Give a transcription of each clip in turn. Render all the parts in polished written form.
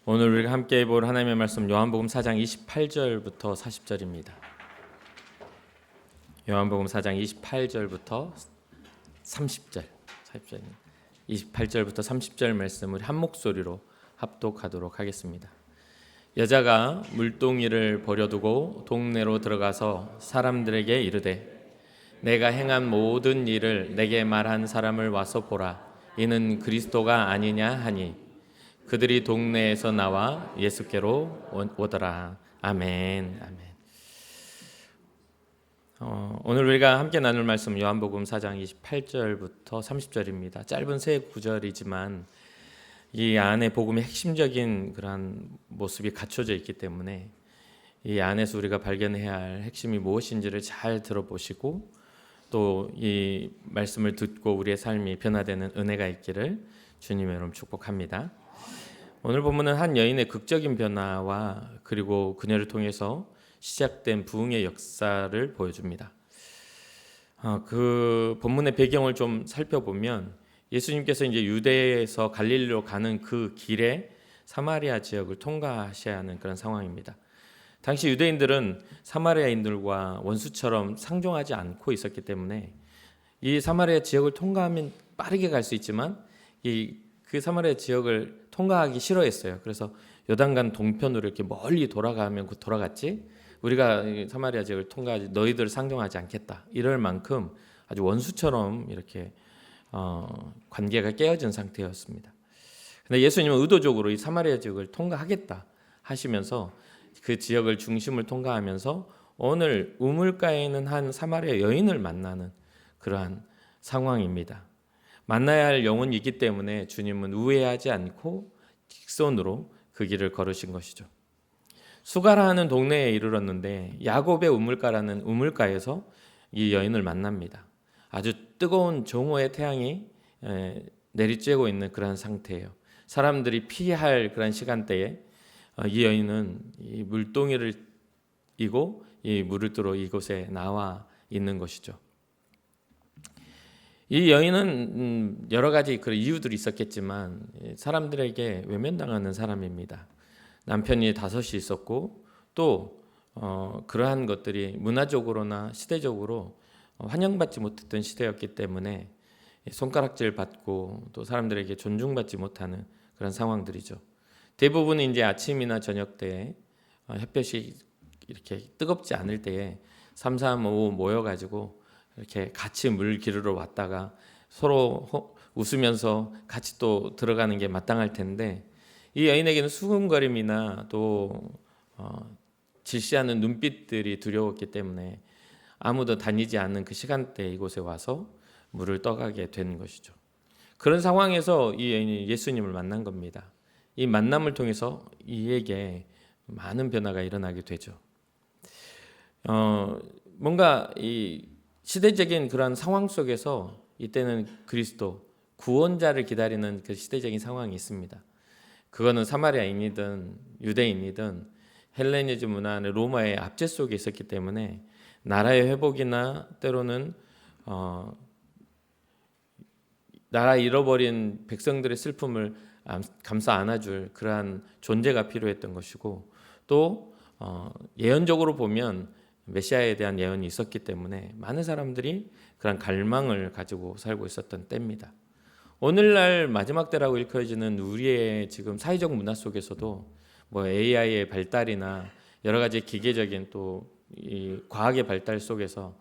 오늘 우리가 함께 볼 하나님의 말씀 요한복음 4장 28절부터 40절입니다. 요한복음 4장 28절부터 30절, 28절부터 30절 말씀을 한 목소리로 합독하도록 하겠습니다. 여자가 물동이를 버려두고 동네로 들어가서 사람들에게 이르되 내가 행한 모든 일을 내게 말한 사람을 와서 보라. 이는 그리스도가 아니냐 하니 그들이 동네에서 나와 예수께로 오더라. 아멘. 아멘. 오늘 우리가 함께 나눌 말씀 요한복음 4장 28절부터 30절입니다. 짧은 세 구절이지만 이 안에 복음의 핵심적인 그러한 모습이 갖춰져 있기 때문에 이 안에서 우리가 발견해야 할 핵심이 무엇인지를 잘 들어보시고 또 이 말씀을 듣고 우리의 삶이 변화되는 은혜가 있기를 주님의 이름으로 축복합니다. 오늘 본문은 한 여인의 극적인 변화와 그리고 그녀를 통해서 시작된 부흥의 역사를 보여줍니다. 그 본문의 배경을 좀 살펴보면 예수님께서 이제 유대에서 갈릴리로 가는 그 길에 사마리아 지역을 통과하셔야 하는 그런 상황입니다. 당시 유대인들은 사마리아인들과 원수처럼 상종하지 않고 있었기 때문에 이 사마리아 지역을 통과하면 빠르게 갈 수 있지만 그 사마리아 지역을 통과하기 싫어했어요. 그래서 요단강 동편으로 이렇게 멀리 돌아가면 돌아갔지 우리가 사마리아 지역을 통과하지 너희들을 상종하지 않겠다. 이럴 만큼 아주 원수처럼 이렇게 관계가 깨어진 상태였습니다. 근데 예수님은 의도적으로 이 사마리아 지역을 통과하겠다 하시면서 그 지역을 중심을 통과하면서 오늘 우물가에 있는 한 사마리아 여인을 만나는 그러한 상황입니다. 만나야 할 영혼이 있기 때문에 주님은 우회하지 않고 직선으로 그 길을 걸으신 것이죠. 수가라 하는 동네에 이르렀는데 야곱의 우물가라는 우물가에서 이 여인을 만납니다. 아주 뜨거운 정오의 태양이 내리쬐고 있는 그런 상태예요. 사람들이 피할 그런 시간대에 이 여인은 이 물동이를 이고 이 물을 뚫어 이곳에 나와 있는 것이죠. 이 여인은 여러 가지 그런 이유들이 있었겠지만 사람들에게 외면당하는 사람입니다. 남편이 5이 있었고 또 그러한 것들이 문화적으로나 시대적으로 환영받지 못했던 시대였기 때문에 손가락질 받고 또 사람들에게 존중받지 못하는 그런 상황들이죠. 대부분 이제 아침이나 저녁 때 햇볕이 이렇게 뜨겁지 않을 때에 3, 4, 5 모여가지고 이렇게 같이 물 기르러 왔다가 서로 웃으면서 같이 또 들어가는 게 마땅할 텐데 이 여인에게는 수군거림이나 또 질시하는 눈빛들이 두려웠기 때문에 아무도 다니지 않는 그 시간대에 이곳에 와서 물을 떠가게 된 것이죠. 그런 상황에서 이 여인이 예수님을 만난 겁니다. 이 만남을 통해서 이에게 많은 변화가 일어나게 되죠. 뭔가 이 시대적인 그런 상황 속에서 이때는 그리스도 구원자를 기다리는 그 시대적인 상황이 있습니다. 그거는 사마리아인이든 유대인이든 헬레니즘 문화는 로마의 압제 속에 있었기 때문에 나라의 회복이나 때로는 나라 잃어버린 백성들의 슬픔을 감싸 안아줄 그러한 존재가 필요했던 것이고 또 예언적으로 보면 메시아에 대한 예언이 있었기 때문에 많은 사람들이 그런 갈망을 가지고 살고 있었던 때입니다. 오늘날 마지막 때라고 일컬어지는 우리의 지금 사회적 문화 속에서도 뭐 AI의 발달이나 여러 가지 기계적인 또 이 과학의 발달 속에서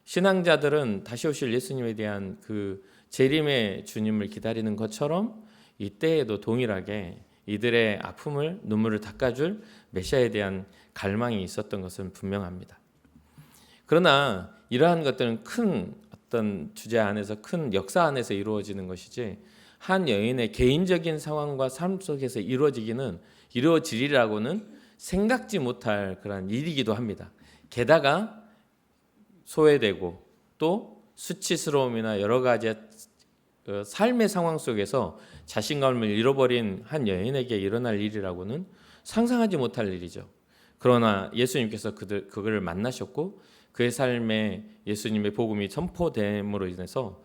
신앙자들은 다시 오실 예수님에 대한 그 재림의 주님을 기다리는 것처럼 이때에도 동일하게 이들의 아픔을 눈물을 닦아줄 메시아에 대한 갈망이 있었던 것은 분명합니다. 그러나 이러한 것들은 큰 어떤 주제 안에서 큰 역사 안에서 이루어지는 것이지 한 여인의 개인적인 상황과 삶 속에서 이루어지리라고는 생각지 못할 그런 일이기도 합니다. 게다가 소외되고 또 수치스러움이나 여러 가지 삶의 상황 속에서 자신감을 잃어버린 한 여인에게 일어날 일이라고는 상상하지 못할 일이죠. 그러나 예수님께서 그를 만나셨고 그의 삶에 예수님의 복음이 선포됨으로 인해서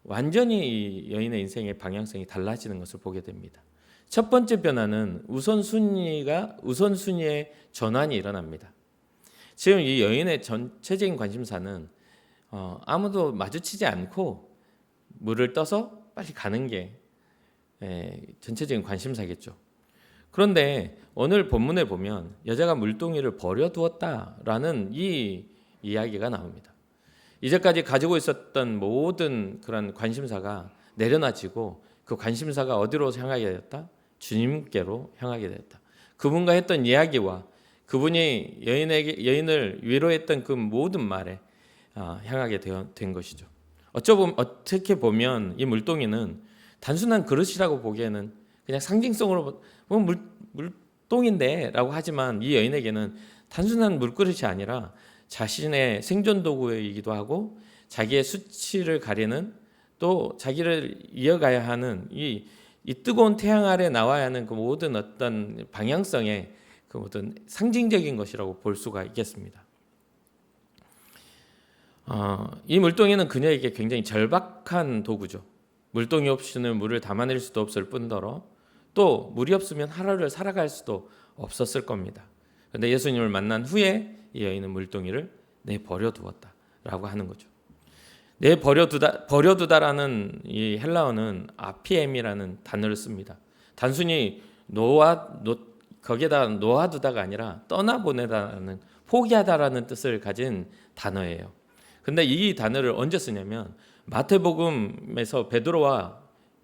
완전히 이 여인의 인생의 방향성이 달라지는 것을 보게 됩니다. 첫 번째 변화는 우선순위의 전환이 일어납니다. 지금 이 여인의 전체적인 관심사는 아무도 마주치지 않고 물을 떠서 빨리 가는 게 전체적인 관심사겠죠. 그런데 오늘 본문에 보면 여자가 물동이를 버려두었다라는 이 이야기가 나옵니다. 이제까지 가지고 있었던 모든 그런 관심사가 내려놔지고 그 관심사가 어디로 향하게 되었다? 주님께로 향하게 되었다. 그분과 했던 이야기와 그분이 여인을 위로했던 그 모든 말에 향하게 된 것이죠. 어떻게 보면 이 물동이는 단순한 그릇이라고 보기에는 그냥 상징성으로 물동인데 라고 하지만 이 여인에게는 단순한 물그릇이 아니라 자신의 생존 도구이기도 하고 자기의 수치를 가리는 또 자기를 이어가야 하는 이 뜨거운 태양 아래 나와야 하는 그 모든 어떤 방향성의 그 모든 상징적인 것이라고 볼 수가 있겠습니다. 이 물동이는 그녀에게 굉장히 절박한 도구죠. 물동이 없이는 물을 담아낼 수도 없을 뿐더러 또 물이 없으면 하루를 살아갈 수도 없었을 겁니다. 그런데 예수님을 만난 후에 이 여인은 물동이를 내버려두었다라고 하는 거죠. 버려두다라는 이 헬라어는 아피엠이라는 단어를 씁니다. 단순히 거기에다 놓아두다가 아니라 떠나보내다라는 포기하다라는 뜻을 가진 단어예요. 근데 이 단어를 언제 쓰냐면 마태복음에서 베드로와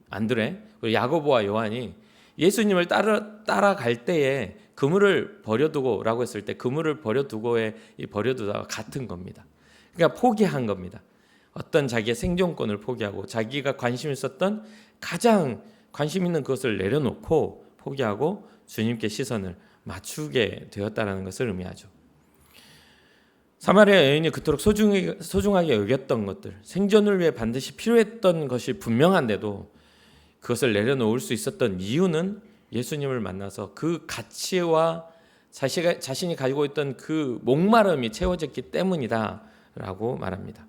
안드레 그리고 야고보와 요한이 예수님을 따라갈 때에 그물을 버려두고라고 했을 때 그물을 버려두고의 이 버려두다가 같은 겁니다. 그러니까 포기한 겁니다. 어떤 자기의 생존권을 포기하고 자기가 관심 있었던 가장 관심 있는 것을 내려놓고 포기하고 주님께 시선을 맞추게 되었다는 것을 의미하죠. 사마리아 여인이 그토록 소중하게 여겼던 것들, 생존을 위해 반드시 필요했던 것이 분명한데도 그것을 내려놓을 수 있었던 이유는 예수님을 만나서 그 가치와 자신이 가지고 있던 그 목마름이 채워졌기 때문이다라고 말합니다.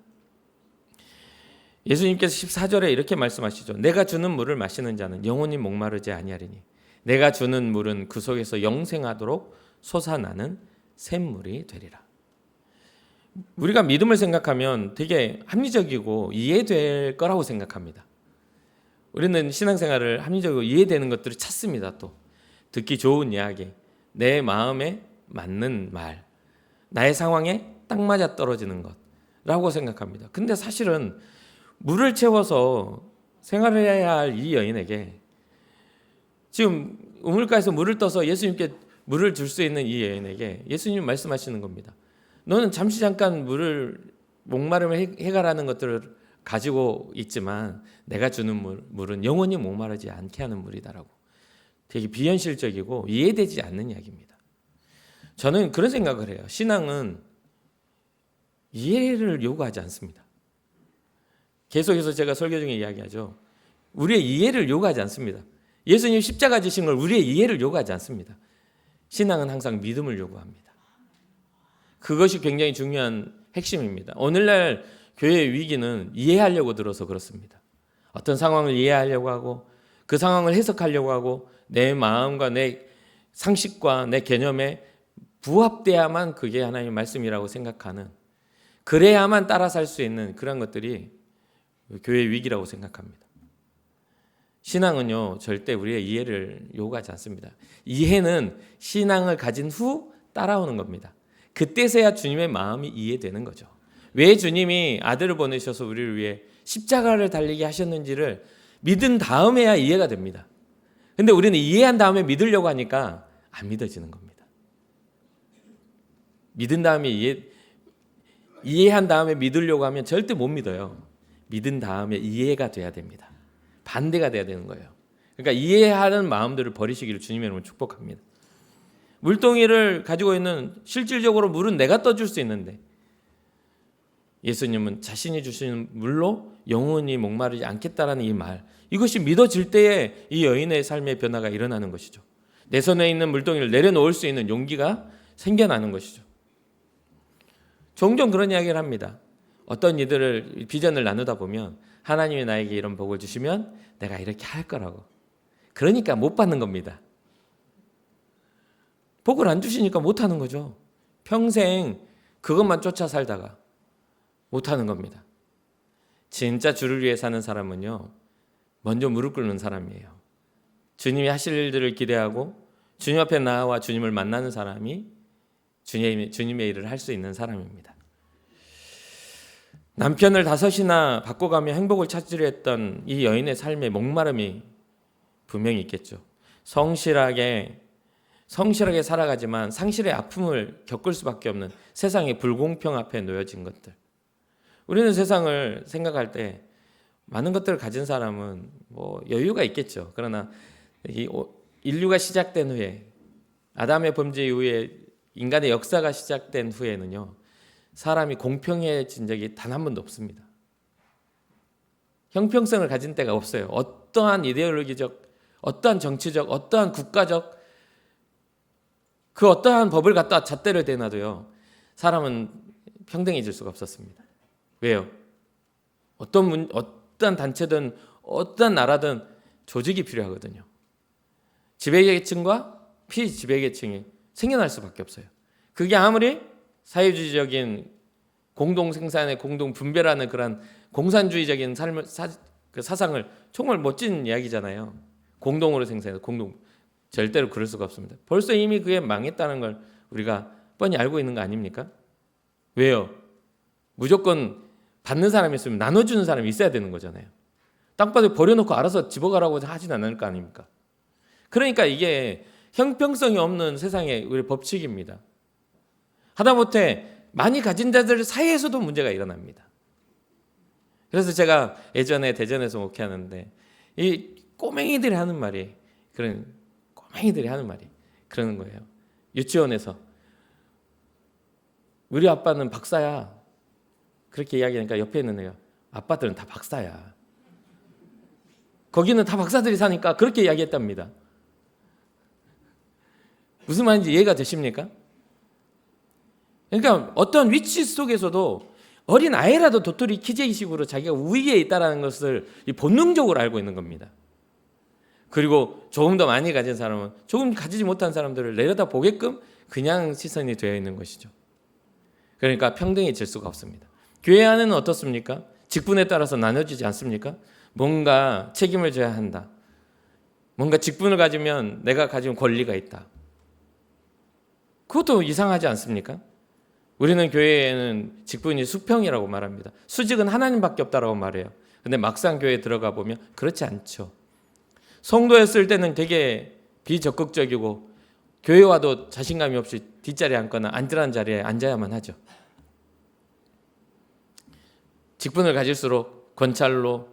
예수님께서 14절에 이렇게 말씀하시죠. 내가 주는 물을 마시는 자는 영원히 목마르지 아니하리니 내가 주는 물은 그 속에서 영생하도록 솟아나는 샘물이 되리라. 우리가 믿음을 생각하면 되게 합리적이고 이해될 거라고 생각합니다. 우리는 신앙생활을 합리적으로 이해되는 것들을 찾습니다. 또 듣기 좋은 이야기, 내 마음에 맞는 말, 나의 상황에 딱 맞아 떨어지는 것라고 생각합니다. 근데 사실은 물을 채워서 생활해야 할 이 여인에게 지금 우물가에서 물을 떠서 예수님께 물을 줄 수 있는 이 여인에게 예수님 말씀하시는 겁니다. 너는 잠깐 목마름을 해결하는 것들을 가지고 있지만 내가 주는 물은 영원히 목마르지 않게 하는 물이다라고. 되게 비현실적이고 이해되지 않는 이야기입니다. 저는 그런 생각을 해요. 신앙은 이해를 요구하지 않습니다. 계속해서 제가 설교 중에 이야기하죠. 우리의 이해를 요구하지 않습니다. 예수님 십자가 지신 걸 우리의 이해를 요구하지 않습니다. 신앙은 항상 믿음을 요구합니다. 그것이 굉장히 중요한 핵심입니다. 오늘날 교회의 위기는 이해하려고 들어서 그렇습니다. 어떤 상황을 이해하려고 하고 그 상황을 해석하려고 하고 내 마음과 내 상식과 내 개념에 부합돼야만 그게 하나님의 말씀이라고 생각하는, 그래야만 따라 살 수 있는 그런 것들이 교회의 위기라고 생각합니다. 신앙은요 절대 우리의 이해를 요구하지 않습니다. 이해는 신앙을 가진 후 따라오는 겁니다. 그때서야 주님의 마음이 이해되는 거죠. 왜 주님이 아들을 보내셔서 우리를 위해 십자가를 달리게 하셨는지를 믿은 다음에야 이해가 됩니다. 근데 우리는 이해한 다음에 믿으려고 하니까 안 믿어지는 겁니다. 믿은 다음에 이해한 다음에 믿으려고 하면 절대 못 믿어요. 믿은 다음에 이해가 돼야 됩니다. 반대가 돼야 되는 거예요. 그러니까 이해하는 마음들을 버리시기를 주님의 이름으로 축복합니다. 물동이를 가지고 있는, 실질적으로 물은 내가 떠줄 수 있는데 예수님은 자신이 주시는 물로 영원히 목마르지 않겠다라는 이 말, 이것이 믿어질 때에 이 여인의 삶의 변화가 일어나는 것이죠. 내 손에 있는 물동이를 내려놓을 수 있는 용기가 생겨나는 것이죠. 종종 그런 이야기를 합니다. 어떤 이들을 비전을 나누다 보면 하나님이 나에게 이런 복을 주시면 내가 이렇게 할 거라고. 그러니까 못 받는 겁니다. 복을 안 주시니까 못 하는 거죠. 평생 그것만 쫓아 살다가 못 하는 겁니다. 진짜 주를 위해 사는 사람은요, 먼저 무릎 꿇는 사람이에요. 주님이 하실 일들을 기대하고 주님 앞에 나와 주님을 만나는 사람이 주님의 일을 할 수 있는 사람입니다. 남편을 5이나 바꿔가며 행복을 찾으려 했던 이 여인의 삶의 목마름이 분명히 있겠죠. 성실하게 살아가지만 상실의 아픔을 겪을 수밖에 없는 세상의 불공평 앞에 놓여진 것들. 우리는 세상을 생각할 때 많은 것들을 가진 사람은 여유가 있겠죠. 그러나 인류가 시작된 후에, 아담의 범죄 이후에 인간의 역사가 시작된 후에는요, 사람이 공평해진 적이 단 한 번도 없습니다. 형평성을 가진 때가 없어요. 어떠한 이데올로기적, 어떠한 정치적, 어떠한 국가적, 그 어떠한 법을 갖다 잣대를 대놔도요, 사람은 평등해질 수가 없었습니다. 왜요? 어떠한 단체든 어떠한 나라든 조직이 필요하거든요. 지배계층과 피지배계층이 생겨날 수밖에 없어요. 그게 아무리 사회주의적인 공동생산의 공동분배라는 그런 공산주의적인 사상을 정말 멋진 이야기잖아요. 공동으로 생산해서 절대로 그럴 수가 없습니다. 벌써 이미 그게 망했다는 걸 우리가 뻔히 알고 있는 거 아닙니까? 왜요? 무조건 받는 사람이 있으면 나눠주는 사람이 있어야 되는 거잖아요. 땅바닥에 버려놓고 알아서 집어가라고 하진 않을 거 아닙니까? 그러니까 이게 형평성이 없는 세상의 우리 법칙입니다. 하다못해 많이 가진 자들 사이에서도 문제가 일어납니다. 그래서 제가 예전에 대전에서 목회하는데 이 꼬맹이들이 하는 말이 그러는 거예요. 유치원에서 우리 아빠는 박사야. 그렇게 이야기하니까 옆에 있는 애가 아빠들은 다 박사야. 거기는 다 박사들이 사니까 그렇게 이야기했답니다. 무슨 말인지 이해가 되십니까? 그러니까 어떤 위치 속에서도 어린 아이라도 도토리 키재기식으로 자기가 우위에 있다는 것을 본능적으로 알고 있는 겁니다. 그리고 조금 더 많이 가진 사람은 조금 가지지 못한 사람들을 내려다 보게끔 그냥 시선이 되어 있는 것이죠. 그러니까 평등해질 수가 없습니다. 교회 안에는 어떻습니까? 직분에 따라서 나눠지지 않습니까? 뭔가 책임을 져야 한다. 뭔가 직분을 가지면 내가 가진 권리가 있다. 그것도 이상하지 않습니까? 우리는 교회에는 직분이 수평이라고 말합니다. 수직은 하나님밖에 없다라고 말해요. 근데 막상 교회에 들어가 보면 그렇지 않죠. 성도였을 때는 되게 비적극적이고 교회 와도 자신감이 없이 뒷자리에 앉거나 앉으라는 자리에 앉아야만 하죠. 직분을 가질수록 권찰로,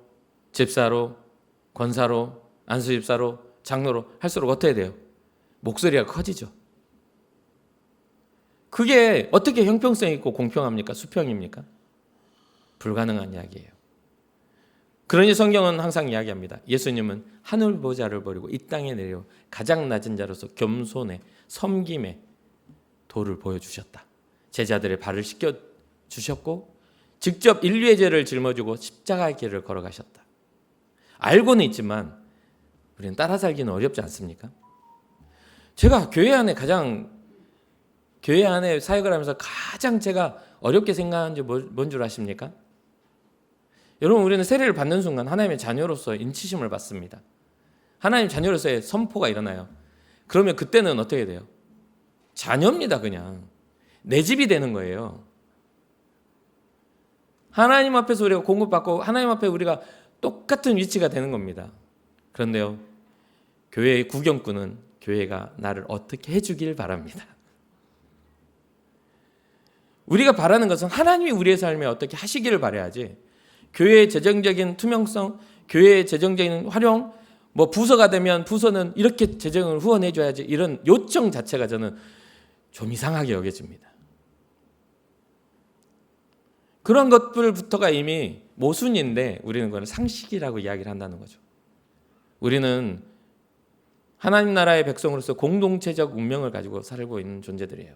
집사로, 권사로, 안수집사로, 장로로 할수록 어떻게 돼요? 목소리가 커지죠. 그게 어떻게 형평성 있고 공평합니까? 수평입니까? 불가능한 이야기예요. 그러니 성경은 항상 이야기합니다. 예수님은 하늘 보좌를 버리고 이 땅에 내려 가장 낮은 자로서 겸손에 섬김의 도를 보여주셨다. 제자들의 발을 씻겨주셨고 직접 인류의 죄를 짊어지고 십자가의 길을 걸어가셨다. 알고는 있지만 우리는 따라 살기는 어렵지 않습니까? 제가 교회 안에 사역을 하면서 가장 제가 어렵게 생각하는 게 뭔 줄 아십니까? 여러분, 우리는 세례를 받는 순간 하나님의 자녀로서 인치심을 받습니다. 하나님 자녀로서의 선포가 일어나요. 그러면 그때는 어떻게 돼요? 자녀입니다. 그냥 내 집이 되는 거예요. 하나님 앞에서 우리가 공급받고 하나님 앞에 우리가 똑같은 위치가 되는 겁니다. 그런데요, 교회의 구경꾼은 교회가 나를 어떻게 해주길 바랍니다. 우리가 바라는 것은 하나님이 우리의 삶에 어떻게 하시기를 바라야지, 교회의 재정적인 투명성, 교회의 재정적인 활용, 부서가 되면 부서는 이렇게 재정을 후원해 줘야지, 이런 요청 자체가 저는 좀 이상하게 여겨집니다. 그런 것들부터가 이미 모순인데 우리는 그걸 상식이라고 이야기를 한다는 거죠. 우리는 하나님 나라의 백성으로서 공동체적 운명을 가지고 살고 있는 존재들이에요.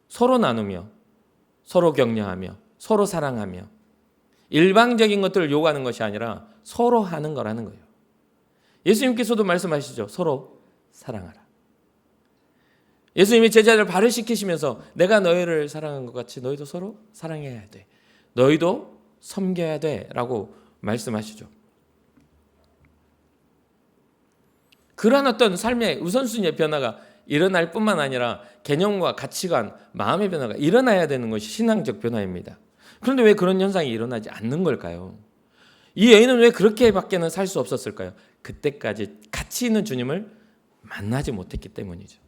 서로 나누며, 서로 격려하며, 서로 사랑하며, 일방적인 것들을 요구하는 것이 아니라 서로 하는 거라는 거예요. 예수님께서도 말씀하시죠. 서로 사랑하라. 예수님이 제자들을 발을 씻기시면서 내가 너희를 사랑한 것 같이 너희도 서로 사랑해야 돼. 너희도 섬겨야 돼. 라고 말씀하시죠. 그러한 어떤 삶의 우선순위의 변화가 일어날 뿐만 아니라 개념과 가치관, 마음의 변화가 일어나야 되는 것이 신앙적 변화입니다. 그런데 왜 그런 현상이 일어나지 않는 걸까요? 이 여인은 왜 그렇게밖에는 살 수 없었을까요? 그때까지 가치 있는 주님을 만나지 못했기 때문이죠.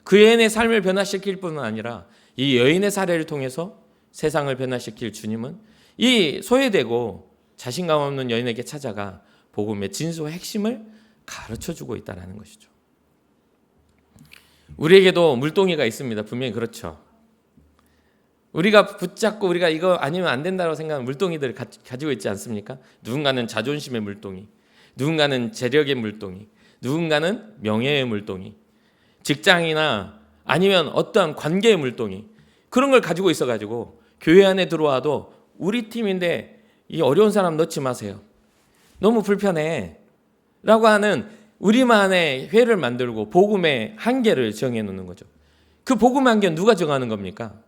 그 여인의 삶을 변화시킬 뿐만 아니라 이 여인의 사례를 통해서 세상을 변화시킬 주님은 이 소외되고 자신감 없는 여인에게 찾아가 복음의 진수와 핵심을 가르쳐주고 있다는 것이죠. 우리에게도 물동이가 있습니다. 분명히 그렇죠. 우리가 붙잡고 우리가 이거 아니면 안 된다고 생각하는 물동이들을 가지고 있지 않습니까? 누군가는 자존심의 물동이, 누군가는 재력의 물동이, 누군가는 명예의 물동이, 직장이나 아니면 어떠한 관계의 물동이, 그런 걸 가지고 있어가지고 교회 안에 들어와도 우리 팀인데 이 어려운 사람 넣지 마세요. 너무 불편해. 라고 하는 우리만의 회를 만들고 복음의 한계를 정해 놓는 거죠. 그 복음의 한계는 누가 정하는 겁니까?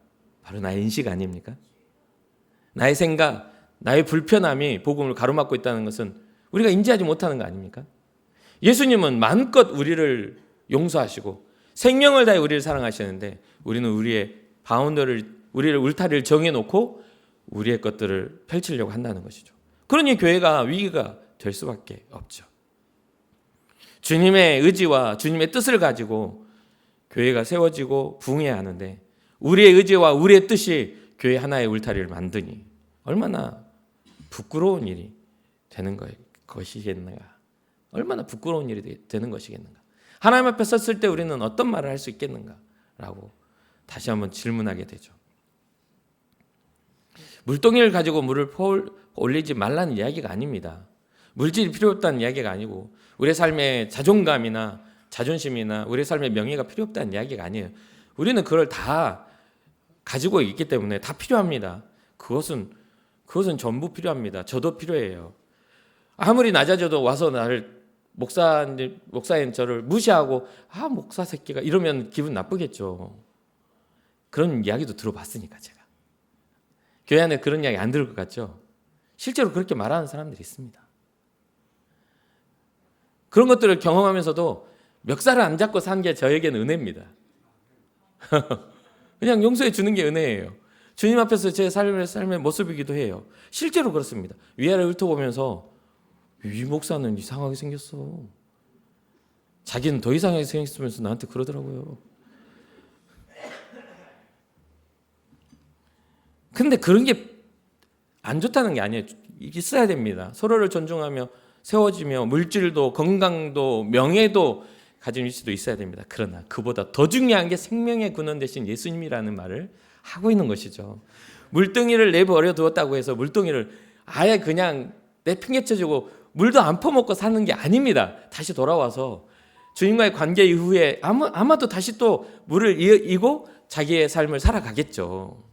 바로 나의 인식 아닙니까? 나의 생각, 나의 불편함이 복음을 가로막고 있다는 것은 우리가 인지하지 못하는 거 아닙니까? 예수님은 마음껏 우리를 용서하시고 생명을 다해 우리를 사랑하시는데 우리는 우리의 바운더를, 우리를 울타리를 정해놓고 우리의 것들을 펼치려고 한다는 것이죠. 그러니 교회가 위기가 될 수밖에 없죠. 주님의 의지와 주님의 뜻을 가지고 교회가 세워지고 부흥해야 하는데 우리의 의지와 우리의 뜻이 교회 하나의 울타리를 만드니 얼마나 부끄러운 일이 되는 것이겠는가? 얼마나 부끄러운 일이 되는 것이겠는가? 하나님 앞에 섰을 때 우리는 어떤 말을 할 수 있겠는가? 라고 다시 한번 질문하게 되죠. 물동이를 가지고 물을 올리지 말라는 이야기가 아닙니다. 물질이 필요 없다는 이야기가 아니고 우리의 삶의 자존감이나 자존심이나 우리의 삶의 명예가 필요 없다는 이야기가 아니에요. 우리는 그걸 다 가지고 있기 때문에 다 필요합니다. 그것은 전부 필요합니다. 저도 필요해요. 아무리 낮아져도 와서 나를 목사인 저를 무시하고 목사 새끼가 이러면 기분 나쁘겠죠. 그런 이야기도 들어봤으니까 제가. 교회 안에 그런 이야기 안 들을 것 같죠? 실제로 그렇게 말하는 사람들이 있습니다. 그런 것들을 경험하면서도 멱살을 안 잡고 산 게 저에게는 은혜입니다. 그냥 용서해 주는 게 은혜예요. 주님 앞에서 제 삶의 모습이기도 해요. 실제로 그렇습니다. 위아래 훑어보면서 이 목사는 이상하게 생겼어. 자기는 더 이상하게 생겼으면서 나한테 그러더라고요. 근데 그런 게 안 좋다는 게 아니에요. 있어야 됩니다. 서로를 존중하며 세워지며 물질도 건강도 명예도 가진 위치도 있어야 됩니다. 그러나 그보다 더 중요한 게 생명의 근원 되신 예수님이라는 말을 하고 있는 것이죠. 물동이를 내버려 두었다고 해서 물동이를 아예 그냥 내팽개쳐주고 물도 안 퍼먹고 사는 게 아닙니다. 다시 돌아와서 주님과의 관계 이후에 아마도 다시 또 물을 이고 자기의 삶을 살아가겠죠.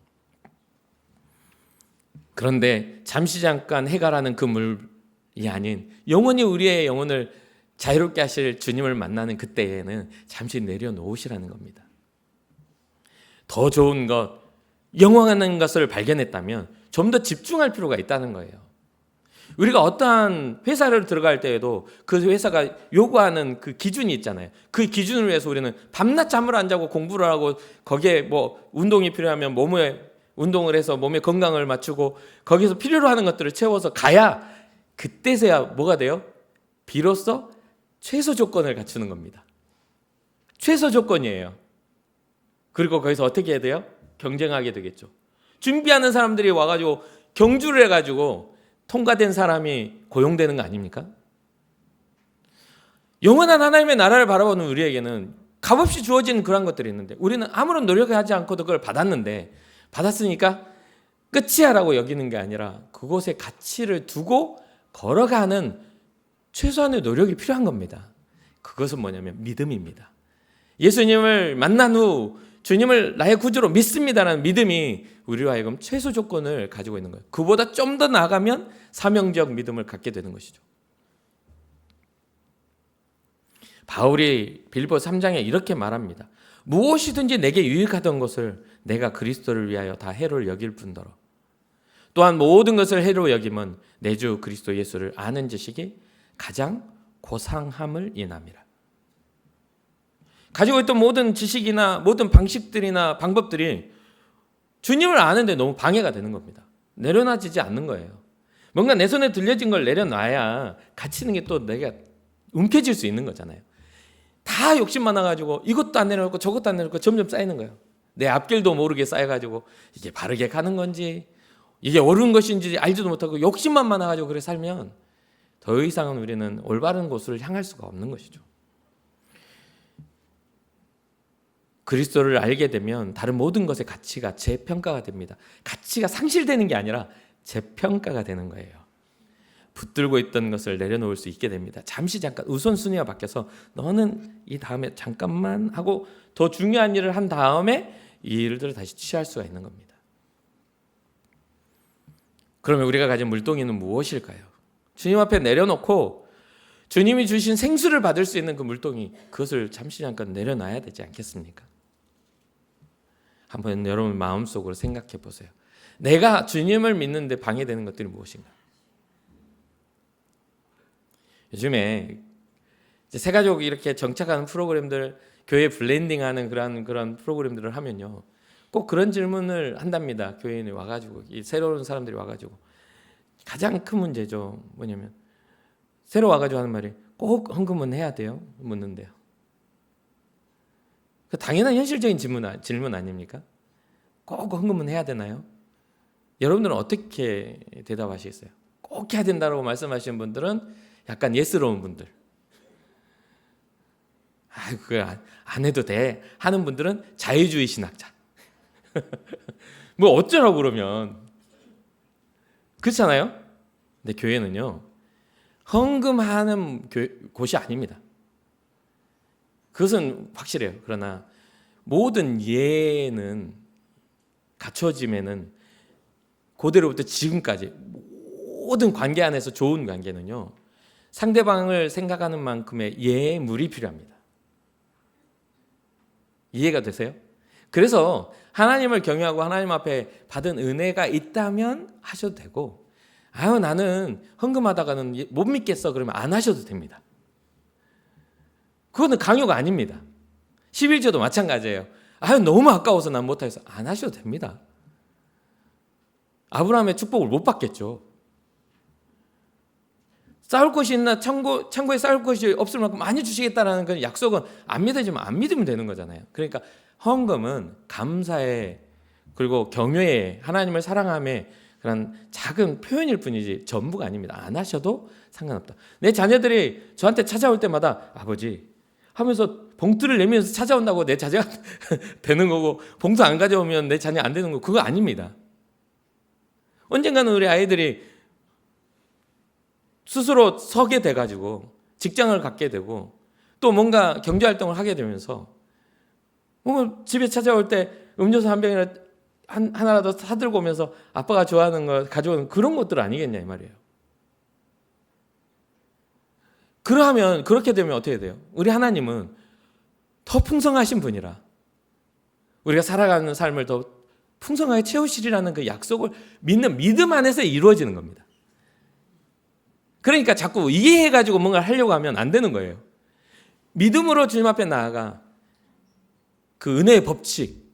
그런데 잠시 잠깐 해갈하는 그 물이 아닌 영원히 우리의 영혼을 자유롭게 하실 주님을 만나는 그때에는 잠시 내려놓으시라는 겁니다. 더 좋은 것, 영원한 것을 발견했다면 좀 더 집중할 필요가 있다는 거예요. 우리가 어떠한 회사를 들어갈 때에도 그 회사가 요구하는 그 기준이 있잖아요. 그 기준을 위해서 우리는 밤낮 잠을 안 자고 공부를 하고 거기에 뭐 운동이 필요하면 몸에 운동을 해서 몸의 건강을 맞추고 거기서 필요로 하는 것들을 채워서 가야 그때서야 뭐가 돼요? 비로소 최소 조건을 갖추는 겁니다. 최소 조건이에요. 그리고 거기서 어떻게 해야 돼요? 경쟁하게 되겠죠. 준비하는 사람들이 와가지고 경주를 해가지고 통과된 사람이 고용되는 거 아닙니까? 영원한 하나님의 나라를 바라보는 우리에게는 값없이 주어진 그런 것들이 있는데 우리는 아무런 노력을 하지 않고도 그걸 받았으니까 끝이야라고 여기는 게 아니라 그곳에 가치를 두고 걸어가는 최소한의 노력이 필요한 겁니다. 그것은 뭐냐면 믿음입니다. 예수님을 만난 후 주님을 나의 구주로 믿습니다라는 믿음이 우리로 하여금 최소 조건을 가지고 있는 거예요. 그보다 좀 더 나아가면 사명적 믿음을 갖게 되는 것이죠. 바울이 빌립보 3장에 이렇게 말합니다. 무엇이든지 내게 유익하던 것을 내가 그리스도를 위하여 다 해로 여길 뿐더러 또한 모든 것을 해로 여김은 내 주 그리스도 예수를 아는 지식이 가장 고상함을 인함이라. 가지고 있던 모든 지식이나 모든 방식들이나 방법들이 주님을 아는데 너무 방해가 되는 겁니다. 내려놔지지 않는 거예요. 뭔가 내 손에 들려진 걸 내려놔야 갇히는 게 또 내가 움켜질 수 있는 거잖아요. 다 욕심 많아가지고 이것도 안 내려놓고 저것도 안 내려놓고 점점 쌓이는 거예요. 내 앞길도 모르게 쌓여가지고 이게 바르게 가는 건지 이게 옳은 것인지 알지도 못하고 욕심만 많아가지고 그래 살면 더 이상은 우리는 올바른 곳을 향할 수가 없는 것이죠. 그리스도를 알게 되면 다른 모든 것의 가치가 재평가가 됩니다. 가치가 상실되는 게 아니라 재평가가 되는 거예요. 붙들고 있던 것을 내려놓을 수 있게 됩니다. 잠시 잠깐 우선순위가 바뀌어서 너는 이 다음에 잠깐만 하고 더 중요한 일을 한 다음에 이 일들을 다시 취할 수가 있는 겁니다. 그러면 우리가 가진 물동이는 무엇일까요? 주님 앞에 내려놓고 주님이 주신 생수를 받을 수 있는 그 물동이, 그것을 잠시 잠깐 내려놔야 되지 않겠습니까? 한번 여러분 마음속으로 생각해 보세요. 내가 주님을 믿는데 방해되는 것들이 무엇인가? 요즘에 이제 새가족 이렇게 정착하는 프로그램들, 교회 블렌딩하는 그런 프로그램들을 하면요, 꼭 그런 질문을 한답니다. 교회에 와가지고, 이 새로운 사람들이 와가지고 가장 큰 문제죠. 뭐냐면 새로 와가지고 하는 말이 꼭 헌금은 해야 돼요? 묻는데요. 당연한 현실적인 질문 아닙니까? 꼭 헌금은 해야 되나요? 여러분들은 어떻게 대답하시겠어요? 꼭 해야 된다고 말씀하시는 분들은 약간 예스러운 분들, 그거 안 해도 돼 하는 분들은 자유주의 신학자. 뭐 어쩌라고 그러면, 그렇잖아요? 근데 교회는요, 헌금하는 곳이 아닙니다. 그것은 확실해요. 그러나 모든 예는 갖춰짐에는 고대로부터 지금까지 모든 관계 안에서 좋은 관계는요, 상대방을 생각하는 만큼의 예물이 필요합니다. 이해가 되세요? 그래서 하나님을 경외하고 하나님 앞에 받은 은혜가 있다면 하셔도 되고, 나는 헌금하다가는 못 믿겠어 그러면 안 하셔도 됩니다. 그거는 강요가 아닙니다. 11조도 마찬가지예요. 너무 아까워서 난 못하겠어, 안 하셔도 됩니다. 아브라함의 축복을 못 받겠죠. 쌓을 것이 있나, 창고에 쌓을 것이 없을 만큼 많이 주시겠다라는 그 약속은 안 믿어지면 안 믿으면 되는 거잖아요. 그러니까 헌금은 감사의, 그리고 경외의, 하나님을 사랑함의 그런 작은 표현일 뿐이지 전부가 아닙니다. 안 하셔도 상관없다. 내 자녀들이 저한테 찾아올 때마다 아버지 하면서 봉투를 내면서 찾아온다고 내 자녀가 되는 거고, 봉투 안 가져오면 내 자녀 안 되는 거, 그거 아닙니다. 언젠가는 우리 아이들이 스스로 서게 돼가지고 직장을 갖게 되고 또 뭔가 경제활동을 하게 되면서 집에 찾아올 때 음료수 한 병이나 하나라도 사들고 오면서 아빠가 좋아하는 거 가져오는 그런 것들 아니겠냐 이 말이에요. 그러면 그렇게 되면 어떻게 돼요? 우리 하나님은 더 풍성하신 분이라 우리가 살아가는 삶을 더 풍성하게 채우시리라는 그 약속을 믿는 믿음 안에서 이루어지는 겁니다. 그러니까 자꾸 이해해가지고 뭔가를 하려고 하면 안 되는 거예요. 믿음으로 주님 앞에 나아가 그 은혜의 법칙,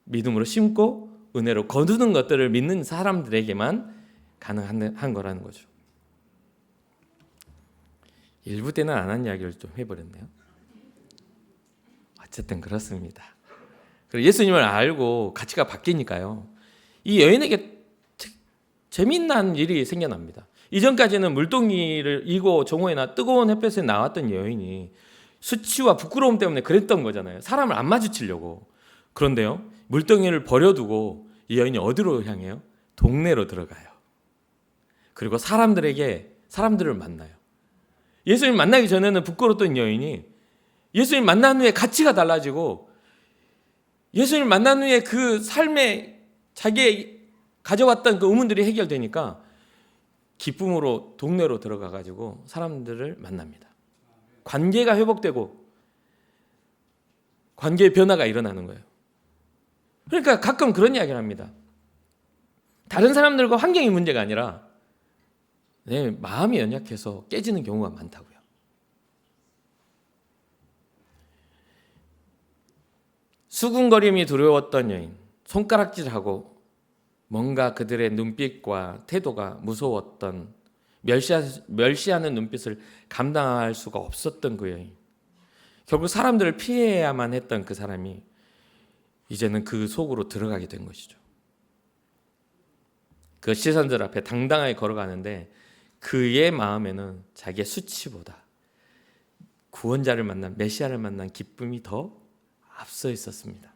믿음으로 심고 은혜로 거두는 것들을 믿는 사람들에게만 가능한 거라는 거죠. 일부 때는 안 한 이야기를 좀 해버렸네요. 어쨌든 그렇습니다. 그리고 예수님을 알고 가치가 바뀌니까요, 이 여인에게 재미난 일이 생겨납니다. 이전까지는 물동이를 이고 종호에나 뜨거운 햇볕에 나왔던 여인이 수치와 부끄러움 때문에 그랬던 거잖아요. 사람을 안 마주치려고. 그런데요, 물동이를 버려두고 이 여인이 어디로 향해요? 동네로 들어가요. 그리고 사람들을 만나요. 예수님 만나기 전에는 부끄러웠던 여인이 예수님 만난 후에 가치가 달라지고, 예수님 만난 후에 그 삶에 자기의 가져왔던 그 의문들이 해결되니까 기쁨으로 동네로 들어가 가지고 사람들을 만납니다. 관계가 회복되고 관계의 변화가 일어나는 거예요. 그러니까 가끔 그런 이야기를 합니다. 다른 사람들과 환경이 문제가 아니라 내 마음이 연약해서 깨지는 경우가 많다고요. 수군거림이 두려웠던 여인, 손가락질하고 뭔가 그들의 눈빛과 태도가 무서웠던 멸시하는 눈빛을 감당할 수가 없었던 그 여인, 결국 사람들을 피해야만 했던 그 사람이 이제는 그 속으로 들어가게 된 것이죠. 그 시선들 앞에 당당하게 걸어가는데 그의 마음에는 자기의 수치보다 구원자를 만난, 메시아를 만난 기쁨이 더 앞서 있었습니다.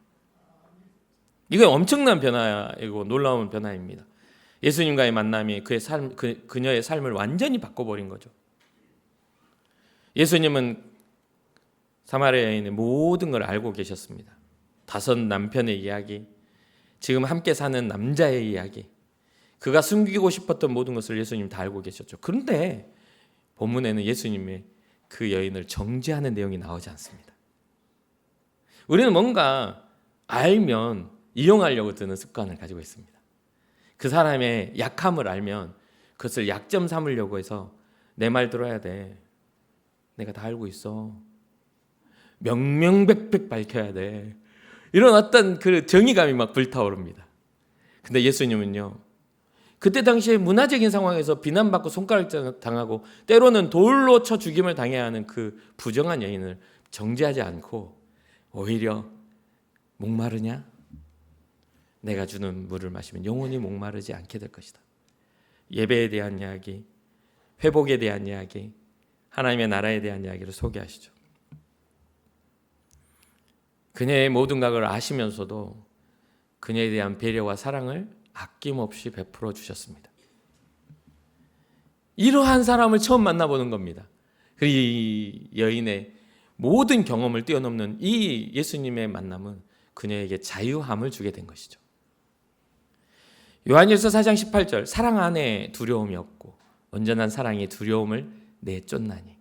이건 엄청난 변화이고 놀라운 변화입니다. 예수님과의 만남이 그의 삶, 그녀의 삶을 완전히 바꿔버린 거죠. 예수님은 사마리아 여인의 모든 걸 알고 계셨습니다. 5 남편의 이야기, 지금 함께 사는 남자의 이야기, 그가 숨기고 싶었던 모든 것을 예수님 다 알고 계셨죠. 그런데 본문에는 예수님의 그 여인을 정죄하는 내용이 나오지 않습니다. 우리는 뭔가 알면 이용하려고 드는 습관을 가지고 있습니다. 그 사람의 약함을 알면 그것을 약점 삼으려고 해서 내 말 들어야 돼. 내가 다 알고 있어. 명명백백 밝혀야 돼. 이런 어떤 그 정의감이 막 불타오릅니다. 근데 예수님은요, 그때 당시에 문화적인 상황에서 비난받고 손가락 당하고 때로는 돌로 쳐 죽임을 당해야 하는 그 부정한 여인을 정죄하지 않고 오히려 목마르냐? 내가 주는 물을 마시면 영원히 목마르지 않게 될 것이다. 예배에 대한 이야기, 회복에 대한 이야기, 하나님의 나라에 대한 이야기를 소개하시죠. 그녀의 모든 각을 아시면서도 그녀에 대한 배려와 사랑을 아낌없이 베풀어 주셨습니다. 이러한 사람을 처음 만나보는 겁니다. 이 여인의 모든 경험을 뛰어넘는 이 예수님의 만남은 그녀에게 자유함을 주게 된 것이죠. 요한일서 4장 18절, 사랑 안에 두려움이 없고 온전한 사랑이 두려움을 내쫓나니.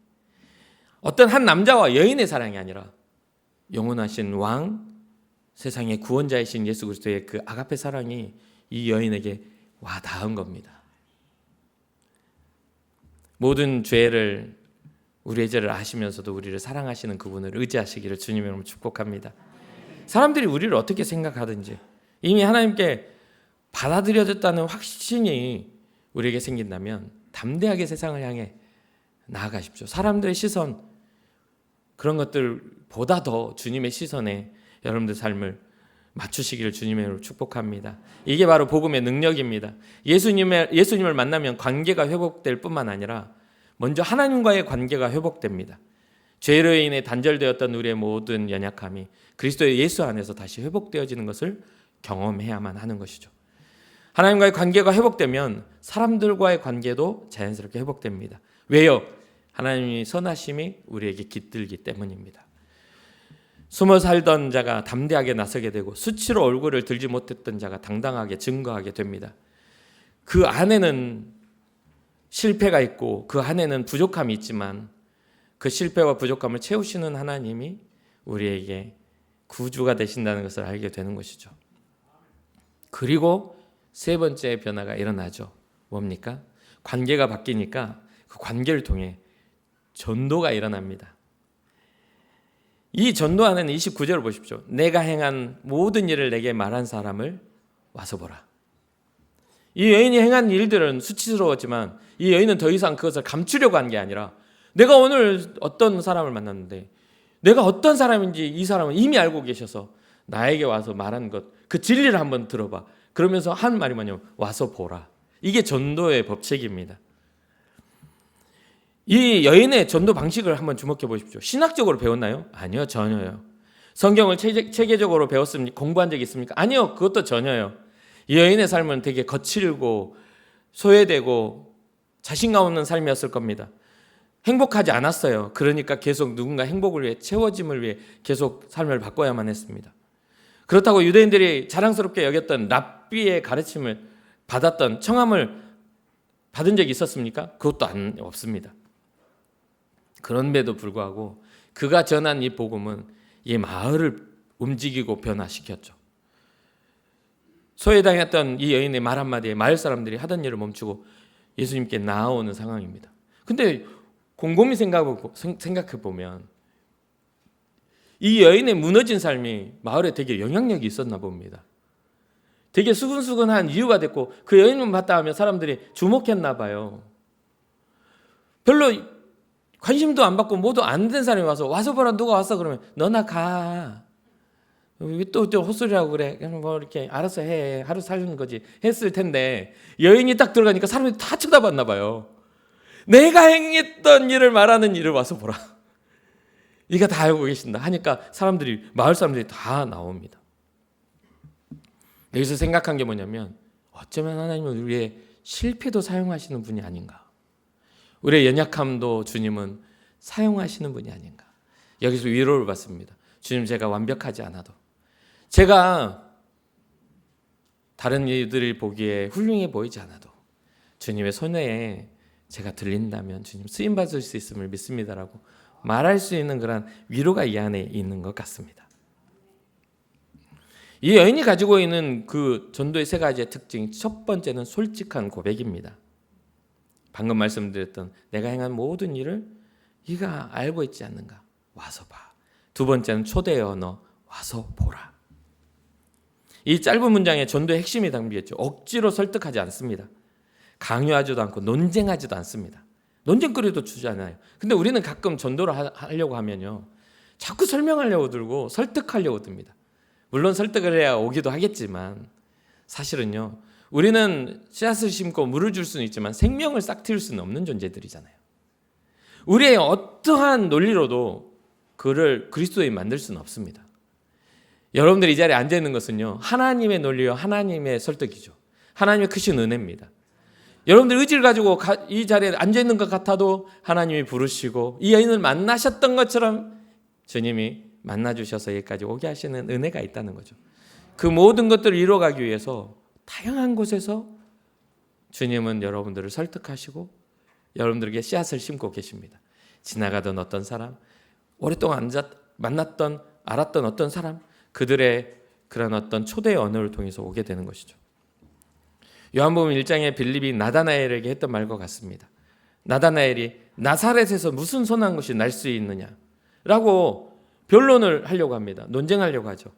어떤 한 남자와 여인의 사랑이 아니라 영원하신 왕, 세상의 구원자이신 예수 그리스도의 그 아가페 사랑이 이 여인에게 와 닿은 겁니다. 모든 죄를, 우리의 죄를 아시면서도 우리를 사랑하시는 그분을 의지하시기를 주님의 이름으로 축복합니다. 사람들이 우리를 어떻게 생각하든지 이미 하나님께 받아들여졌다는 확신이 우리에게 생긴다면 담대하게 세상을 향해 나아가십시오. 사람들의 시선, 그런 것들보다 더 주님의 시선에 여러분들 삶을 맞추시기를 주님의 이름으로 축복합니다. 이게 바로 복음의 능력입니다. 예수님을 만나면 관계가 회복될 뿐만 아니라 먼저 하나님과의 관계가 회복됩니다. 죄로 인해 단절되었던 우리의 모든 연약함이 그리스도의 예수 안에서 다시 회복되어지는 것을 경험해야만 하는 것이죠. 하나님과의 관계가 회복되면 사람들과의 관계도 자연스럽게 회복됩니다. 왜요? 하나님의 선하심이 우리에게 깃들기 때문입니다. 숨어 살던 자가 담대하게 나서게 되고 수치로 얼굴을 들지 못했던 자가 당당하게 증거하게 됩니다. 그 안에는 실패가 있고 그 안에는 부족함이 있지만 그 실패와 부족함을 채우시는 하나님이 우리에게 구주가 되신다는 것을 알게 되는 것이죠. 그리고 3번째 변화가 일어나죠. 뭡니까? 관계가 바뀌니까 그 관계를 통해 전도가 일어납니다. 이 전도 안에는 29절을 보십시오. 내가 행한 모든 일을 내게 말한 사람을 와서 보라. 이 여인이 행한 일들은 수치스러웠지만 이 여인은 더 이상 그것을 감추려고 한 게 아니라 내가 오늘 어떤 사람을 만났는데 내가 어떤 사람인지 이 사람은 이미 알고 계셔서 나에게 와서 말한 것, 그 진리를 한번 들어봐. 그러면서 한 말이 뭐냐면 와서 보라. 이게 전도의 법칙입니다. 이 여인의 전도 방식을 한번 주목해 보십시오. 신학적으로 배웠나요? 아니요, 전혀요. 성경을 체계적으로 배웠습니까? 공부한 적이 있습니까? 아니요, 그것도 전혀요. 이 여인의 삶은 되게 거칠고 소외되고 자신감 없는 삶이었을 겁니다. 행복하지 않았어요. 그러니까 계속 누군가 행복을 위해, 채워짐을 위해 계속 삶을 바꿔야만 했습니다. 그렇다고 유대인들이 자랑스럽게 여겼던 랍비의 가르침을 받았던, 청함을 받은 적이 있었습니까? 그것도 없습니다. 그런데도 불구하고 그가 전한 이 복음은 이 마을을 움직이고 변화시켰죠. 소외당했던 이 여인의 말 한마디에 마을 사람들이 하던 일을 멈추고 예수님께 나아오는 상황입니다. 근데 곰곰이 생각해 보면 이 여인의 무너진 삶이 마을에 되게 영향력이 있었나 봅니다. 되게 수근수근한 이유가 됐고 그 여인만 봤다 하면 사람들이 주목했나 봐요. 별로 관심도 안 받고 뭐도 안 된 사람이 와서 보라 누가 왔어 그러면 너나 가. 왜 또 헛소리라고 그래. 뭐 이렇게 알아서 해. 하루 살는 거지. 했을 텐데 여인이 딱 들어가니까 사람들이 다 쳐다봤나 봐요. 내가 행했던 일을 말하는 일을 와서 보라. 이가 다 알고 계신다 하니까 사람들이 마을 사람들이 다 나옵니다. 여기서 생각한 게 뭐냐면 어쩌면 하나님은 우리의 실패도 사용하시는 분이 아닌가. 우리의 연약함도 주님은 사용하시는 분이 아닌가. 여기서 위로를 받습니다. 주님 제가 완벽하지 않아도 제가 다른 이들이 보기에 훌륭해 보이지 않아도 주님의 손에 제가 들린다면 주님 쓰임받을 수 있음을 믿습니다라고 말할 수 있는 그런 위로가 이 안에 있는 것 같습니다. 이 여인이 가지고 있는 그 전도의 세 가지의 특징, 첫 번째는 솔직한 고백입니다. 방금 말씀드렸던 내가 행한 모든 일을 네가 알고 있지 않는가? 와서 봐. 두 번째는 초대의 언어, 와서 보라. 이 짧은 문장에 전도의 핵심이 담겨있죠. 억지로 설득하지 않습니다. 강요하지도 않고 논쟁하지도 않습니다. 논쟁거리도 주지 않아요. 근데 우리는 가끔 전도를 하려고 하면요, 자꾸 설명하려고 들고 설득하려고 듭니다. 물론 설득을 해야 오기도 하겠지만 사실은요, 우리는 씨앗을 심고 물을 줄 수는 있지만 생명을 싹 틔울 수는 없는 존재들이잖아요. 우리의 어떠한 논리로도 그를 그리스도인 만들 수는 없습니다. 여러분들이 이 자리에 앉아 있는 것은요, 하나님의 논리와 하나님의 설득이죠. 하나님의 크신 은혜입니다. 여러분들 의지를 가지고 이 자리에 앉아 있는 것 같아도 하나님이 부르시고 이 여인을 만나셨던 것처럼 주님이 만나주셔서 여기까지 오게 하시는 은혜가 있다는 거죠. 그 모든 것들을 이루어가기 위해서 다양한 곳에서 주님은 여러분들을 설득하시고 여러분들에게 씨앗을 심고 계십니다. 지나가던 어떤 사람, 오랫동안 만났던 알았던 어떤 사람, 그들의 그런 어떤 초대의 언어를 통해서 오게 되는 것이죠. 요한복음 1장에 빌립이 나다나엘에게 했던 말과 같습니다. 나다나엘이 나사렛에서 무슨 선한 것이 날 수 있느냐라고 변론을 하려고 합니다. 논쟁하려고 하죠.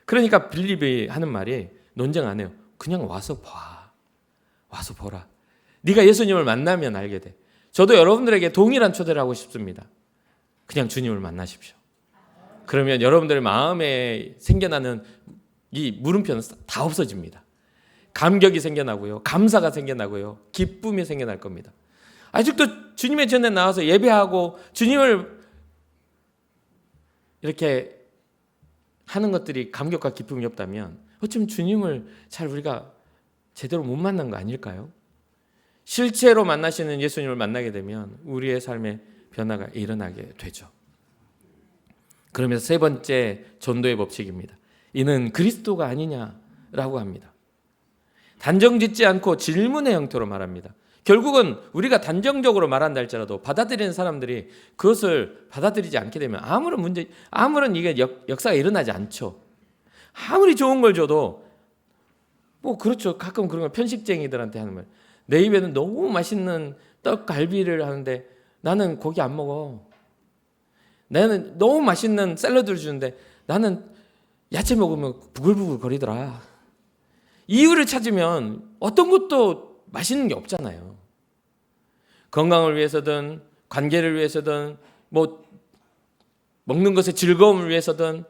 그러니까 빌립이 하는 말이 논쟁 안 해요. 그냥 와서 봐. 와서 보라. 네가 예수님을 만나면 알게 돼. 저도 여러분들에게 동일한 초대를 하고 싶습니다. 그냥 주님을 만나십시오. 그러면 여러분들의 마음에 생겨나는 이 물음표는 다 없어집니다. 감격이 생겨나고요, 감사가 생겨나고요, 기쁨이 생겨날 겁니다. 아직도 주님의 전에 나와서 예배하고 주님을 이렇게 하는 것들이 감격과 기쁨이 없다면 어쩌면 주님을 잘 우리가 제대로 못 만난 거 아닐까요? 실제로 만나시는 예수님을 만나게 되면 우리의 삶에 변화가 일어나게 되죠. 그러면서 세 번째 전도의 법칙입니다. 이는 그리스도가 아니냐라고 합니다. 단정짓지 않고 질문의 형태로 말합니다. 결국은 우리가 단정적으로 말한다 할지라도 받아들이는 사람들이 그것을 받아들이지 않게 되면 아무런 이게 역사가 일어나지 않죠. 아무리 좋은 걸 줘도 뭐 그렇죠. 가끔 그런 걸 편식쟁이들한테 하는 말. 내 입에는 너무 맛있는 떡갈비를 하는데 나는 고기 안 먹어. 나는 너무 맛있는 샐러드를 주는데 나는 야채 먹으면 부글부글 거리더라. 이유를 찾으면 어떤 것도 맛있는 게 없잖아요. 건강을 위해서든 관계를 위해서든 뭐 먹는 것의 즐거움을 위해서든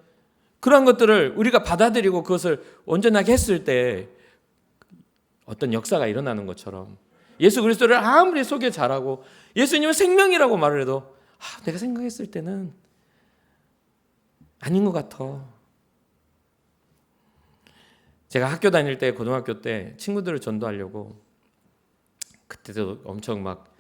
그런 것들을 우리가 받아들이고 그것을 온전하게 했을 때 어떤 역사가 일어나는 것처럼 예수 그리스도를 아무리 소개 잘하고 예수님은 생명이라고 말을 해도 내가 생각했을 때는 아닌 것 같아. 제가 학교 다닐 때 고등학교 때 친구들을 전도하려고 그때도 엄청 막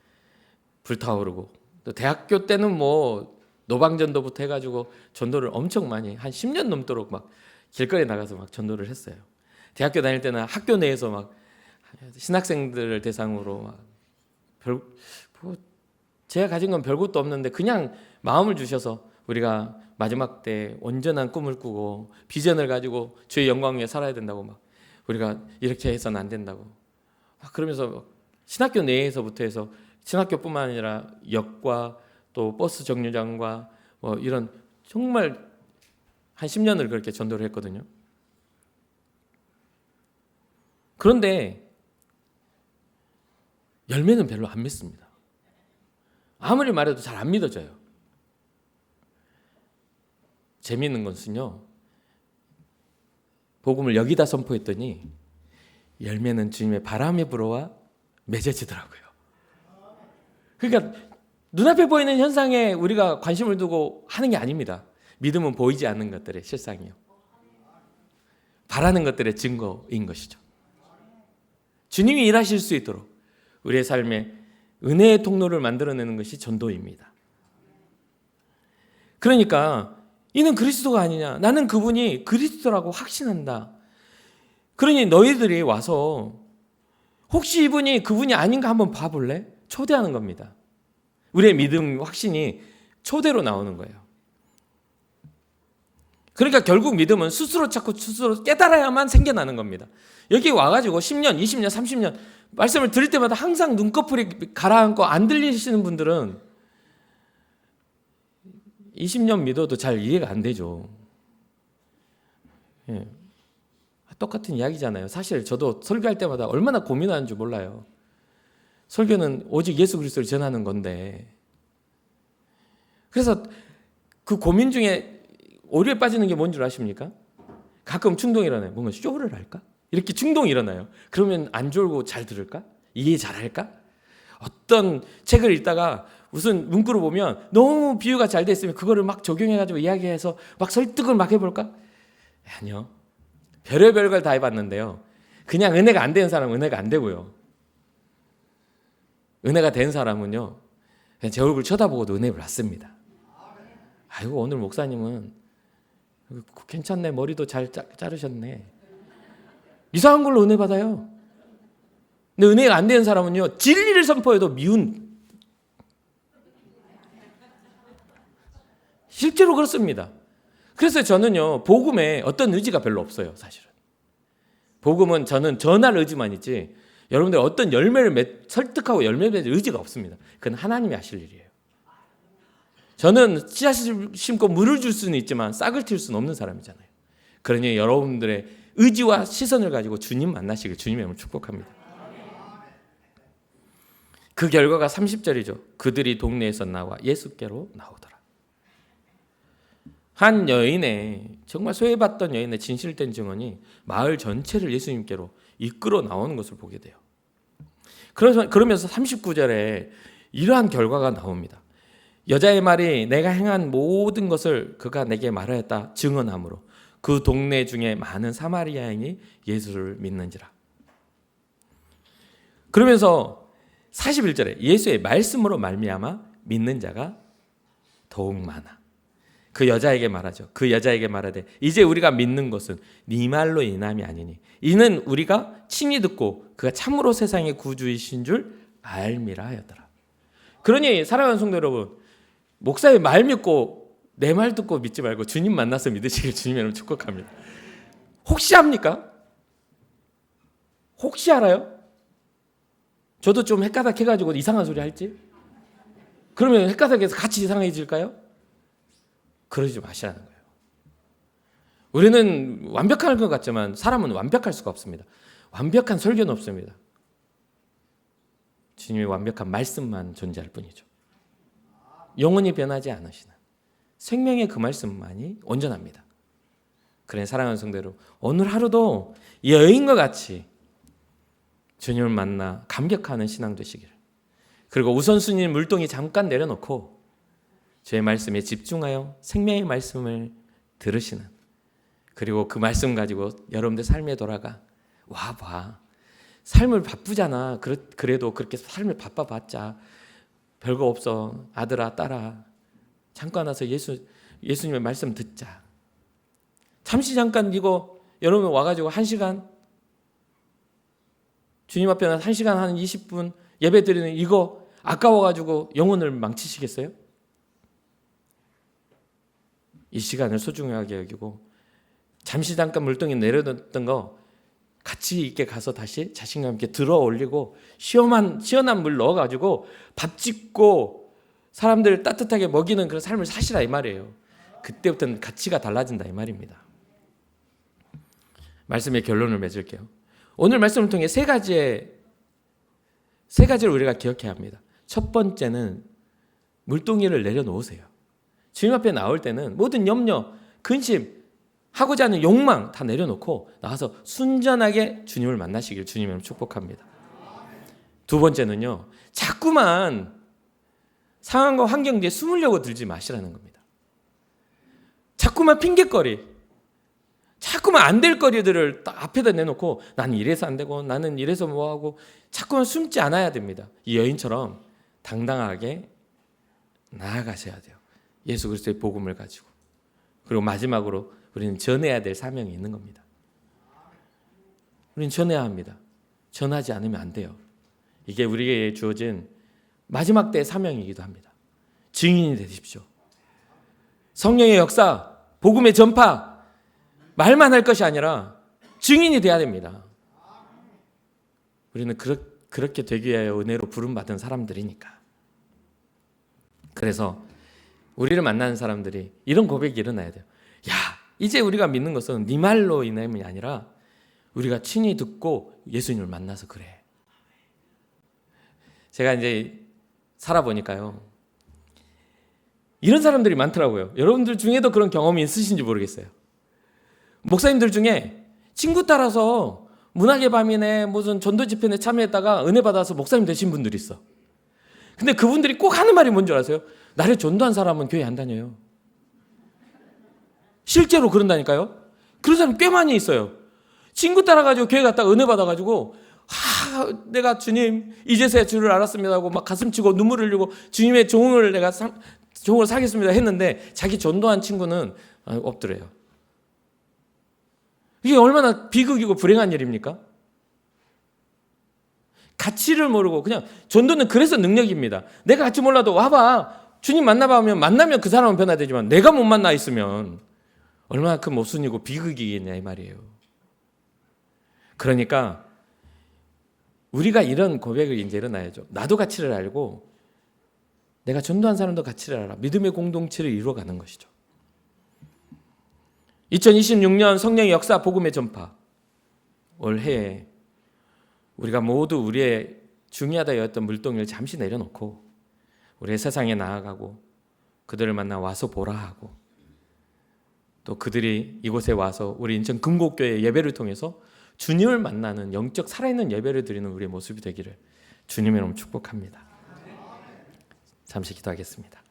불타오르고 또 대학교 때는 뭐 노방전도부터 해가지고 전도를 엄청 많이 한 10년 넘도록 막 길거리에 나가서 막 전도를 했어요. 대학교 다닐 때는 학교 내에서 막 신학생들을 대상으로 막 뭐 제가 가진 건 별것도 없는데 그냥 마음을 주셔서 우리가 마지막 때 온전한 꿈을 꾸고 비전을 가지고 주의 영광 위에 살아야 된다고 막 우리가 이렇게 해서는 안 된다고 그러면서 신학교 내에서부터 해서 신학교뿐만 아니라 역과 또 버스 정류장과 뭐 이런 정말 한 10년을 그렇게 전도를 했거든요. 그런데 열매는 별로 안 맺습니다. 아무리 말해도 잘 안 믿어져요. 재미있는 것은요, 복음을 여기다 선포했더니 열매는 주님의 바람이 불어와 맺어지더라고요. 그러니까 눈앞에 보이는 현상에 우리가 관심을 두고 하는 게 아닙니다. 믿음은 보이지 않는 것들의 실상이요, 바라는 것들의 증거인 것이죠. 주님이 일하실 수 있도록 우리의 삶에 은혜의 통로를 만들어내는 것이 전도입니다. 그러니까 이는 그리스도가 아니냐, 나는 그분이 그리스도라고 확신한다. 그러니 너희들이 와서 혹시 이분이 그분이 아닌가 한번 봐볼래? 초대하는 겁니다. 우리의 믿음 확신이 초대로 나오는 거예요. 그러니까 결국 믿음은 스스로 찾고 스스로 깨달아야만 생겨나는 겁니다. 여기 와가지고 10년, 20년, 30년 말씀을 들을 때마다 항상 눈꺼풀이 가라앉고 안 들리시는 분들은 20년 믿어도 잘 이해가 안 되죠. 예. 똑같은 이야기잖아요. 사실 저도 설교할 때마다 얼마나 고민하는 줄 몰라요. 설교는 오직 예수 그리스도를 전하는 건데, 그래서 그 고민 중에 오류에 빠지는 게 뭔 줄 아십니까? 가끔 충동이 일어나요. 뭔가 쇼를 할까? 이렇게 충동이 일어나요. 그러면 안 졸고 잘 들을까? 이해 잘 할까? 어떤 책을 읽다가 무슨 문구를 보면 너무 비유가 잘 돼 있으면 그거를 막 적용해가지고 이야기해서 막 설득을 막 해볼까? 아니요. 별의별 걸 다 해봤는데요. 그냥 은혜가 안 되는 사람은 은혜가 안 되고요. 은혜가 된 사람은요, 그냥 제 얼굴 쳐다보고도 은혜를 받습니다. 아이고, 오늘 목사님은 괜찮네, 머리도 잘 자르셨네. 이상한 걸로 은혜 받아요. 근데 은혜가 안 되는 사람은요, 진리를 선포해도 미운, 실제로 그렇습니다. 그래서 저는요, 복음에 어떤 의지가 별로 없어요, 사실은. 복음은 저는 전할 의지만 있지, 여러분들 어떤 열매를 설득하고 열매 맺을 의지가 없습니다. 그건 하나님이 하실 일이에요. 저는 씨앗을 심고 물을 줄 수는 있지만 싹을 틔울 수는 없는 사람이잖아요. 그러니 여러분들의 의지와 시선을 가지고 주님 만나시길 주님의 이름으로 축복합니다. 그 결과가 30절이죠. 그들이 동네에서 나와 예수께로 나오더라. 한 여인의, 정말 소외받던 여인의 진실된 증언이 마을 전체를 예수님께로 이끌어 나오는 것을 보게 돼요. 그러면서 39절에 이러한 결과가 나옵니다. 여자의 말이 내가 행한 모든 것을 그가 내게 말하였다 증언하므로 그 동네 중에 많은 사마리아인이 예수를 믿는지라. 그러면서 41절에 예수의 말씀으로 말미암아 믿는 자가 더욱 많아. 그 여자에게 말하죠. 그 여자에게 말하되 이제 우리가 믿는 것은 네 말로 인함이 아니니 이는 우리가 친히 듣고 그가 참으로 세상의 구주이신 줄 알미라 하였더라. 그러니 사랑하는 성도 여러분, 목사의 말 믿고 내 말 듣고 믿지 말고 주님 만나서 믿으시길 주님의 이름으로 축복합니다. 혹시 합니까? 혹시 알아요? 저도 좀 헷가닥해가지고 이상한 소리 할지? 그러면 헷가닥해서 같이 이상해질까요? 그러지 마시라는 거예요. 우리는 완벽할 것 같지만 사람은 완벽할 수가 없습니다. 완벽한 설교는 없습니다. 주님의 완벽한 말씀만 존재할 뿐이죠. 영원히 변하지 않으시는 생명의 그 말씀만이 온전합니다. 그래, 사랑하는 성도들, 오늘 하루도 여인과 같이 주님을 만나 감격하는 신앙 되시기를. 그리고 우선순위는 물동이 잠깐 내려놓고 주의 말씀에 집중하여 생명의 말씀을 들으시는, 그리고 그 말씀 가지고 여러분들 삶에 돌아가 와봐. 삶을 바쁘잖아. 그래도 그렇게 삶을 바빠봤자 별거 없어. 아들아, 딸아, 잠깐 와서 예수님의 말씀 듣자. 잠시 잠깐 이거 여러분 와가지고 1시간 주님 앞에 1시간 한 20분 예배 드리는 이거 아까워가지고 영혼을 망치시겠어요? 이 시간을 소중하게 여기고 잠시 잠깐 물동에 내려뒀던 거 가치 있게 가서 다시 자신감 있게 들어 올리고 시원한 물 넣어가지고 밥 짓고 사람들을 따뜻하게 먹이는 그런 삶을 사시라 이 말이에요. 그때부터는 가치가 달라진다 이 말입니다. 말씀의 결론을 맺을게요. 오늘 말씀을 통해 세 가지를 우리가 기억해야 합니다. 첫 번째는 물동이를 내려놓으세요. 주님 앞에 나올 때는 모든 염려, 근심, 하고자 하는 욕망 다 내려놓고 나가서 순전하게 주님을 만나시길 주님을 축복합니다. 두 번째는요, 자꾸만 상황과 환경 뒤에 숨으려고 들지 마시라는 겁니다. 자꾸만 핑계거리, 자꾸만 안 될 거리들을 딱 앞에다 내놓고 나는 이래서 안 되고 나는 이래서 뭐하고 자꾸만 숨지 않아야 됩니다. 이 여인처럼 당당하게 나아가셔야 돼요. 예수 그리스도의 복음을 가지고. 그리고 마지막으로 우리는 전해야 될 사명이 있는 겁니다. 우리는 전해야 합니다. 전하지 않으면 안 돼요. 이게 우리에게 주어진 마지막 때의 사명이기도 합니다. 증인이 되십시오. 성령의 역사, 복음의 전파, 말만 할 것이 아니라 증인이 돼야 됩니다. 우리는 그렇게 되기 위하여 은혜로 부름받은 사람들이니까. 그래서 우리를 만나는 사람들이 이런 고백이 일어나야 돼요. 야, 이제 우리가 믿는 것은 네 말로 인함이 아니라 우리가 친히 듣고 예수님을 만나서 그래. 제가 이제 살아보니까요, 이런 사람들이 많더라고요. 여러분들 중에도 그런 경험이 있으신지 모르겠어요. 목사님들 중에 친구 따라서 문학의 밤이네 무슨 전도 집회에 참여했다가 은혜 받아서 목사님 되신 분들이 있어. 근데 그분들이 꼭 하는 말이 뭔지 아세요? 나를 전도한 사람은 교회 안 다녀요. 실제로 그런다니까요. 그런 사람 꽤 많이 있어요. 친구 따라가지고 교회 갔다가 은혜 받아가지고 내가 주님 이제서야 주를 알았습니다 하고 막 가슴치고 눈물을 흘리고 주님의 종을 내가 종을 사겠습니다 했는데 자기 전도한 친구는 없더래요. 이게 얼마나 비극이고 불행한 일입니까? 가치를 모르고 그냥 전도는 그래서 능력입니다. 내가 가치 몰라도 와봐. 주님 만나면 그 사람은 변화되지만 내가 못 만나 있으면 얼마나 큰 모순이고 비극이겠냐 이 말이에요. 그러니까 우리가 이런 고백을 이제 일어나야죠. 나도 가치를 알고 내가 전도한 사람도 가치를 알아. 믿음의 공동체를 이루어가는 것이죠. 2026년 성령의 역사 복음의 전파. 올해에 우리가 모두 우리의 중요하다 여겼던 물동이를 잠시 내려놓고 우리의 세상에 나아가고 그들을 만나 와서 보라 하고 또 그들이 이곳에 와서 우리 인천 금곡교회 예배를 통해서 주님을 만나는 영적 살아있는 예배를 드리는 우리의 모습이 되기를 주님의 이름으로 축복합니다. 잠시 기도하겠습니다.